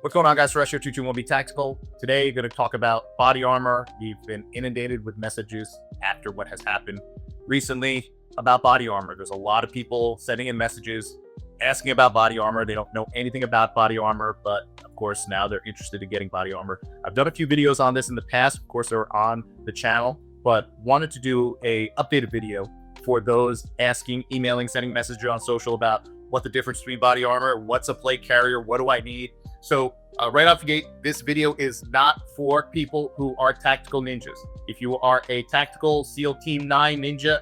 What's going on, guys? Suresh here, 221B Tactical. Today, going to talk about body armor. We've been inundated with messages after what has happened recently about body armor. There's a lot of people sending in messages asking about body armor. They don't know anything about body armor, but of course, now they're interested in getting body armor. I've done a few videos on this in the past. Of course, they're on the channel, but wanted to do a updated video for those asking, emailing, sending messages on social about what the difference between body armor, what's a plate carrier, what do I need? So right off the gate, this video is not for people who are tactical ninjas. If you are a tactical SEAL Team 9 ninja,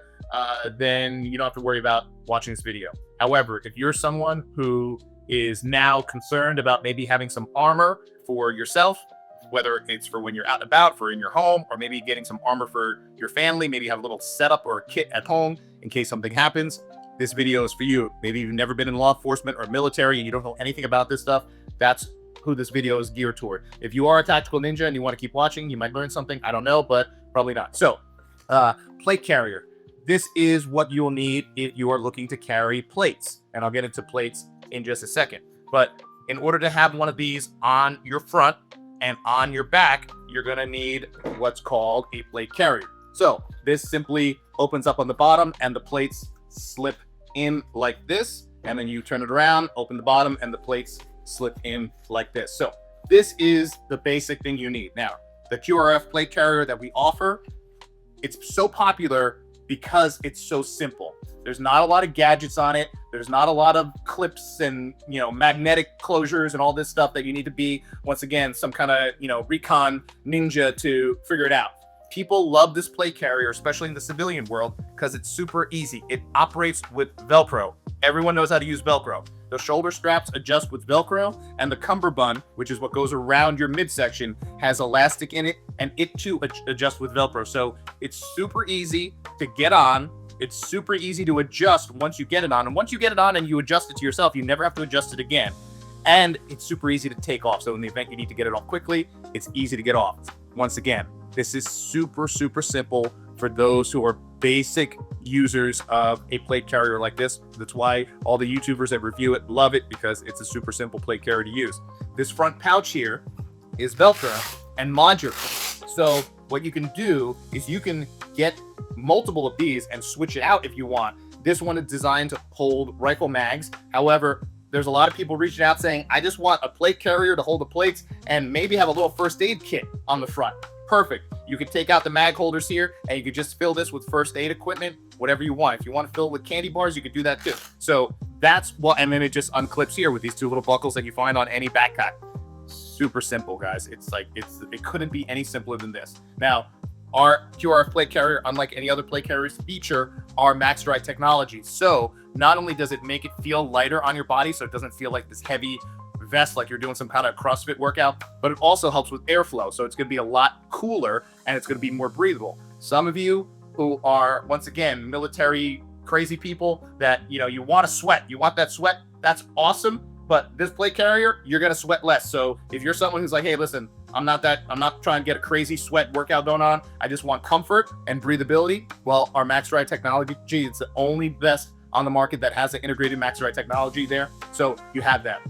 then you don't have to worry about watching this video. However, if you're someone who is now concerned about maybe having some armor for yourself, whether it's for when you're out and about, for in your home, or maybe getting some armor for your family, maybe you have a little setup or a kit at home in case something happens, this video is for you. Maybe you've never been in law enforcement or military and you don't know anything about this stuff. That's who this video is geared toward. If you are a tactical ninja and you want to keep watching, you might learn something. I don't know, but probably not. So, plate carrier. This is what you'll need if you are looking to carry plates. And I'll get into plates in just a second. But in order to have one of these on your front and on your back, you're going to need what's called a plate carrier. So this simply opens up on the bottom and the plates slip in like this. And then you turn it around, open the bottom, and the plates slip in like this. So this is the basic thing you need. Now, the QRF plate carrier that we offer, it's so popular because it's so simple. There's not a lot of gadgets on it. There's not a lot of clips and, magnetic closures and all this stuff that you need to be, once again, some kind of, recon ninja to figure it out. People love this plate carrier, especially in the civilian world, because it's super easy. It operates with Velcro. Everyone knows how to use Velcro. The shoulder straps adjust with Velcro, and the cummerbund, which is what goes around your midsection, has elastic in it, and it too adjusts with Velcro. So it's super easy to get on. It's super easy to adjust once you get it on. And once you get it on and you adjust it to yourself, you never have to adjust it again. And it's super easy to take off. So in the event you need to get it off quickly, it's easy to get off. Once again, this is super, super simple for those who are basic users of a plate carrier like this. That's why all the YouTubers that review it love it, because it's a super simple plate carrier to use. This front pouch here is Velcro and modular. So what you can do is you can get multiple of these and switch it out if you want. This one is designed to hold rifle mags. However, there's a lot of people reaching out saying, I just want a plate carrier to hold the plates and maybe have a little first aid kit on the front. Perfect. You can take out the mag holders here and you can just fill this with first aid equipment, whatever you want. If you want to fill it with candy bars, you could do that too. So that's what, and then it just unclips here with these two little buckles that you find on any backpack. Super simple, guys. It couldn't be any simpler than this. Now, our QRF plate carrier, unlike any other plate carriers, feature our max dry technology. So not only does it make it feel lighter on your body, so it doesn't feel like this heavy vest like you're doing some kind of CrossFit workout, but it also helps with airflow. So it's going to be a lot cooler and it's going to be more breathable. Some of you who are, once again, military crazy people that, you want to sweat, you want that sweat, that's awesome. But this plate carrier, you're going to sweat less. So if you're someone who's like, hey, listen, I'm not trying to get a crazy sweat workout going on. I just want comfort and breathability. Well, our max dry technology, it's the only vest on the market that has an integrated max dry technology there. So you have that.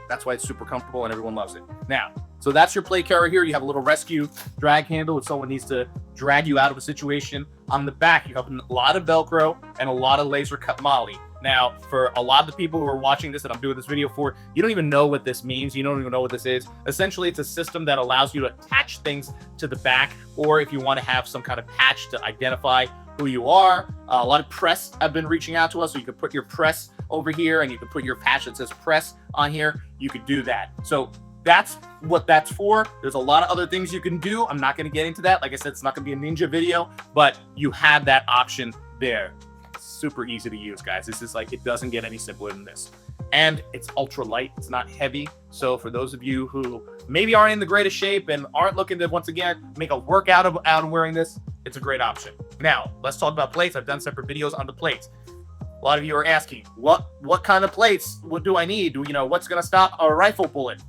That's why it's super comfortable and everyone loves it. Now, so that's your plate carrier here. You have a little rescue drag handle if someone needs to drag you out of a situation. On the back, you have a lot of Velcro and a lot of laser cut moly. Now, for a lot of the people who are watching this that I'm doing this video for, you don't even know what this means. You don't even know what this is. Essentially, it's a system that allows you to attach things to the back, or if you want to have some kind of patch to identify who you are. A lot of press have been reaching out to us, so you can put your press over here and you can put your patch that says press on here. You could do that. So that's what that's for. There's a lot of other things you can do. I'm not going to get into that. Like I said, it's not going to be a ninja video, but you have that option there. Super easy to use, guys. This is it doesn't get any simpler than this. And it's ultra light. It's not heavy. So for those of you who maybe aren't in the greatest shape and aren't looking to, once again, make a workout out of wearing this, it's a great option. Now, let's talk about plates. I've done separate videos on the plates. A lot of you are asking, what kind of plates? What do I need? What's going to stop a rifle bullet?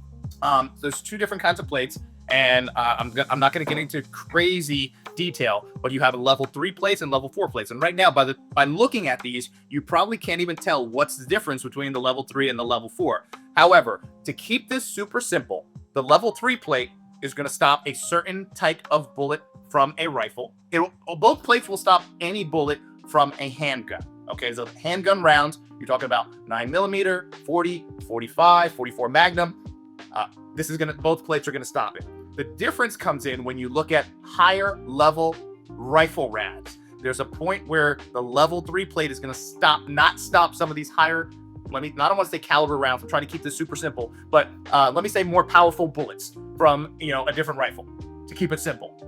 There's two different kinds of plates. And I'm not going to get into crazy detail, but you have level 3 plates and level 4 plates. And right now, by looking at these, you probably can't even tell what's the difference between the level 3 and the level 4. However, to keep this super simple, the level 3 plate is going to stop a certain type of bullet from a rifle. Both plates will stop any bullet from a handgun. Okay, so handgun rounds, you're talking about 9mm, 40, 45, 44 Magnum. Both plates are going to stop it. The difference comes in when you look at higher level rifle rounds. There's a point where the level 3 plate is going to not stop some of these higher, I don't want to say caliber rounds. I'm trying to keep this super simple, but let me say more powerful bullets from, a different rifle to keep it simple.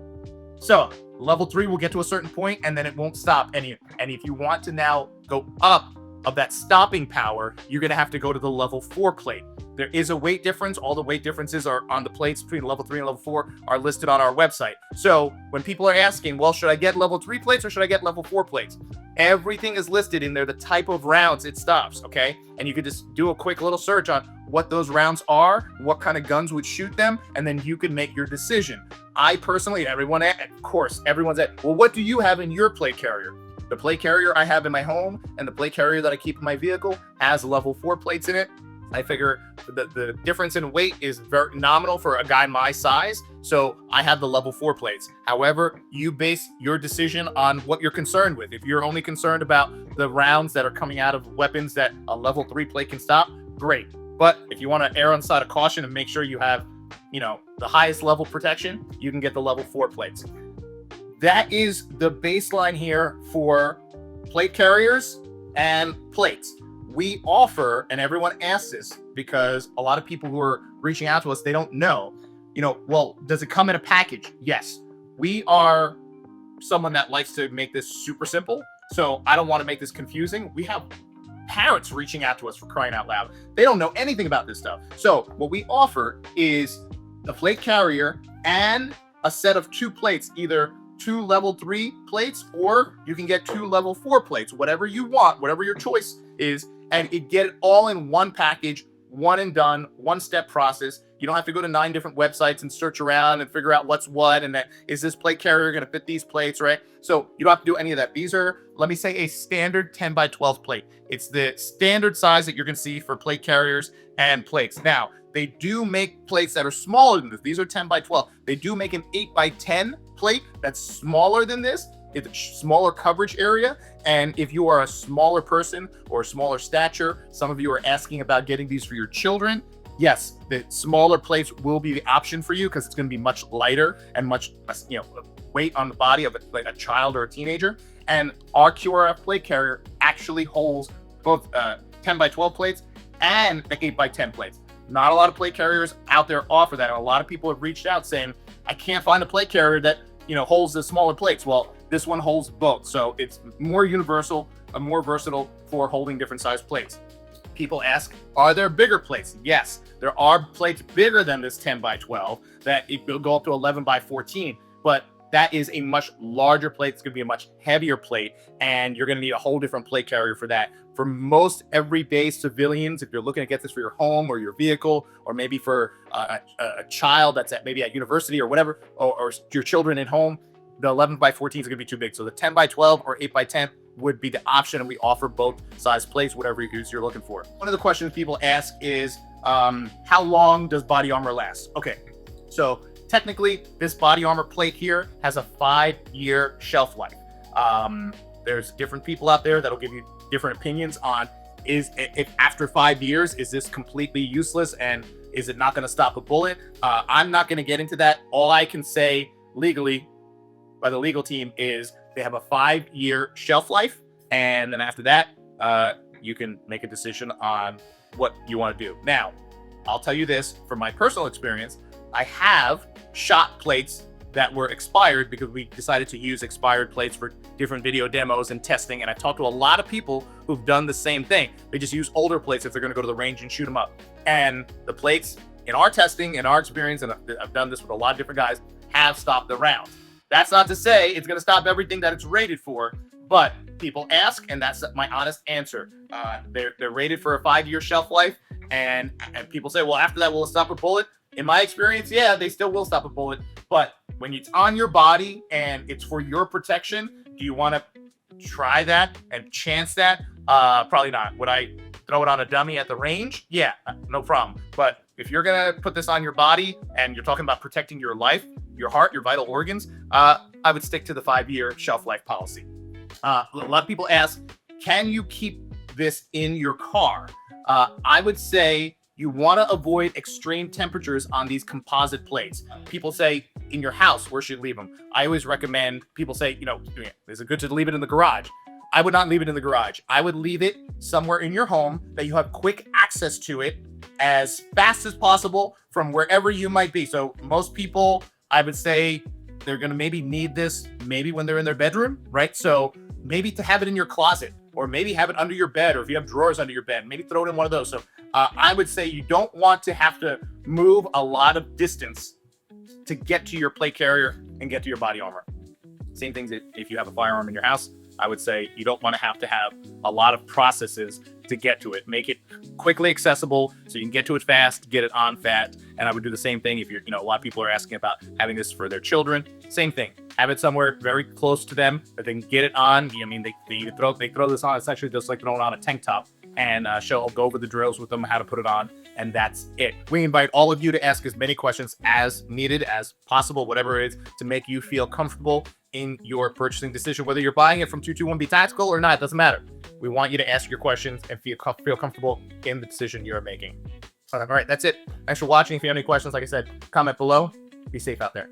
So level 3 will get to a certain point and then it won't stop. And if you want to now go up of that stopping power, you're going to have to go to the level 4 plate. There is a weight difference. All the weight differences are on the plates between level 3 and level 4 are listed on our website. So when people are asking, well, should I get level 3 plates or should I get level 4 plates? Everything is listed in there, the type of rounds it stops, okay? And you could just do a quick little search on what those rounds are, what kind of guns would shoot them, and then you can make your decision. I personally, everyone's at, well, what do you have in your plate carrier? The plate carrier I have in my home and the plate carrier that I keep in my vehicle has level 4 plates in it. I figure the difference in weight is very nominal for a guy my size, so I have the level 4 plates. However, you base your decision on what you're concerned with. If you're only concerned about the rounds that are coming out of weapons that a level 3 plate can stop, great. But if you want to err on the side of caution and make sure you have, the highest level protection, you can get the level 4 plates. That is the baseline here for plate carriers and plates. We offer, and everyone asks this because a lot of people who are reaching out to us, they don't know, well, does it come in a package? Yes. We are someone that likes to make this super simple, so I don't want to make this confusing. We have parents reaching out to us for crying out loud. They don't know anything about this stuff. So what we offer is a plate carrier and a set of 2 plates, either 2 level 3 plates, or you can get 2 level 4 plates, whatever you want, whatever your choice is, and you get it all in one package, one and done, one-step process. You don't have to go to 9 different websites and search around and figure out what's what, and is this plate carrier going to fit these plates, right? So you don't have to do any of that. These are, let me say, a standard 10x12 plate. It's the standard size that you're going to see for plate carriers and plates. Now, they do make plates that are smaller than this. These are 10x12. They do make an 8x10 plate that's smaller than this. It's a smaller coverage area. And if you are a smaller person or smaller stature, some of you are asking about getting these for your children. Yes, the smaller plates will be the option for you because it's going to be much lighter and much less, weight on the body of a child or a teenager. And our QRF plate carrier actually holds both 10x12 plates and the 8x10 plates. Not a lot of plate carriers out there offer that. And a lot of people have reached out saying, I can't find a plate carrier that, holds the smaller plates. Well, this one holds both. So it's more universal and more versatile for holding different size plates. People ask, are there bigger plates? Yes, there are plates bigger than this 10x12 that it will go up to 11x14, but that is a much larger plate. It's going to be a much heavier plate, and you're going to need a whole different plate carrier for that. For most everyday civilians, if you're looking to get this for your home or your vehicle, or maybe for a child that's maybe at university or whatever, or your children at home, the 11x14 is going to be too big. So the 10x12 or 8x10 would be the option, and we offer both size plates, whatever you're looking for. One of the questions people ask is, how long does body armor last? Okay, so technically, this body armor plate here has a 5-year shelf life. There's different people out there that'll give you different opinions on if after 5 years, is this completely useless and is it not going to stop a bullet? I'm not going to get into that. All I can say legally by the legal team is they have a 5-year shelf life, and then after that, you can make a decision on what you want to do. Now, I'll tell you this from my personal experience. I have shot plates that were expired because we decided to use expired plates for different video demos and testing. And I talked to a lot of people who've done the same thing. They just use older plates if they're going to go to the range and shoot them up. And the plates in our testing, in our experience, and I've done this with a lot of different guys, have stopped the rounds. That's not to say it's going to stop everything that it's rated for, but people ask, and that's my honest answer. They're rated for a 5-year shelf life, and people say, well, after that, will it stop a bullet? In my experience, yeah, they still will stop a bullet. But when it's on your body and it's for your protection, do you want to try that and chance that? Probably not. Would I throw it on a dummy at the range? Yeah, no problem. But if you're gonna put this on your body and you're talking about protecting your life, your heart, your vital organs, I would stick to the 5-year shelf life policy. A lot of people ask, can you keep this in your car? I would say you want to avoid extreme temperatures on these composite plates. People say in your house, where should you leave them? I always recommend, people say, is it good to leave it in the garage? I would not leave it in the garage. I would leave it somewhere in your home that you have quick access to it as fast as possible from wherever you might be. So most people, I would say, they're going to maybe need this maybe when they're in their bedroom, right? So maybe to have it in your closet, or maybe have it under your bed, or if you have drawers under your bed, maybe throw it in one of those. So I would say you don't want to have to move a lot of distance to get to your plate carrier and get to your body armor. Same things if you have a firearm in your house. I would say you don't want to have a lot of processes to get to it. Make it quickly accessible so you can get to it fast, get it on fat. And I would do the same thing if you're, a lot of people are asking about having this for their children. Same thing. Have it somewhere very close to them that they can get it on. They throw this on essentially just like throwing on a tank top, and go over the drills with them, how to put it on, and that's it. We invite all of you to ask as many questions as needed, as possible, whatever it is, to make you feel comfortable in your purchasing decision, whether you're buying it from 221B Tactical or not, it doesn't matter. We want you to ask your questions and feel comfortable in the decision you're making. All right, that's it. Thanks for watching. If you have any questions, like I said, comment below. Be safe out there.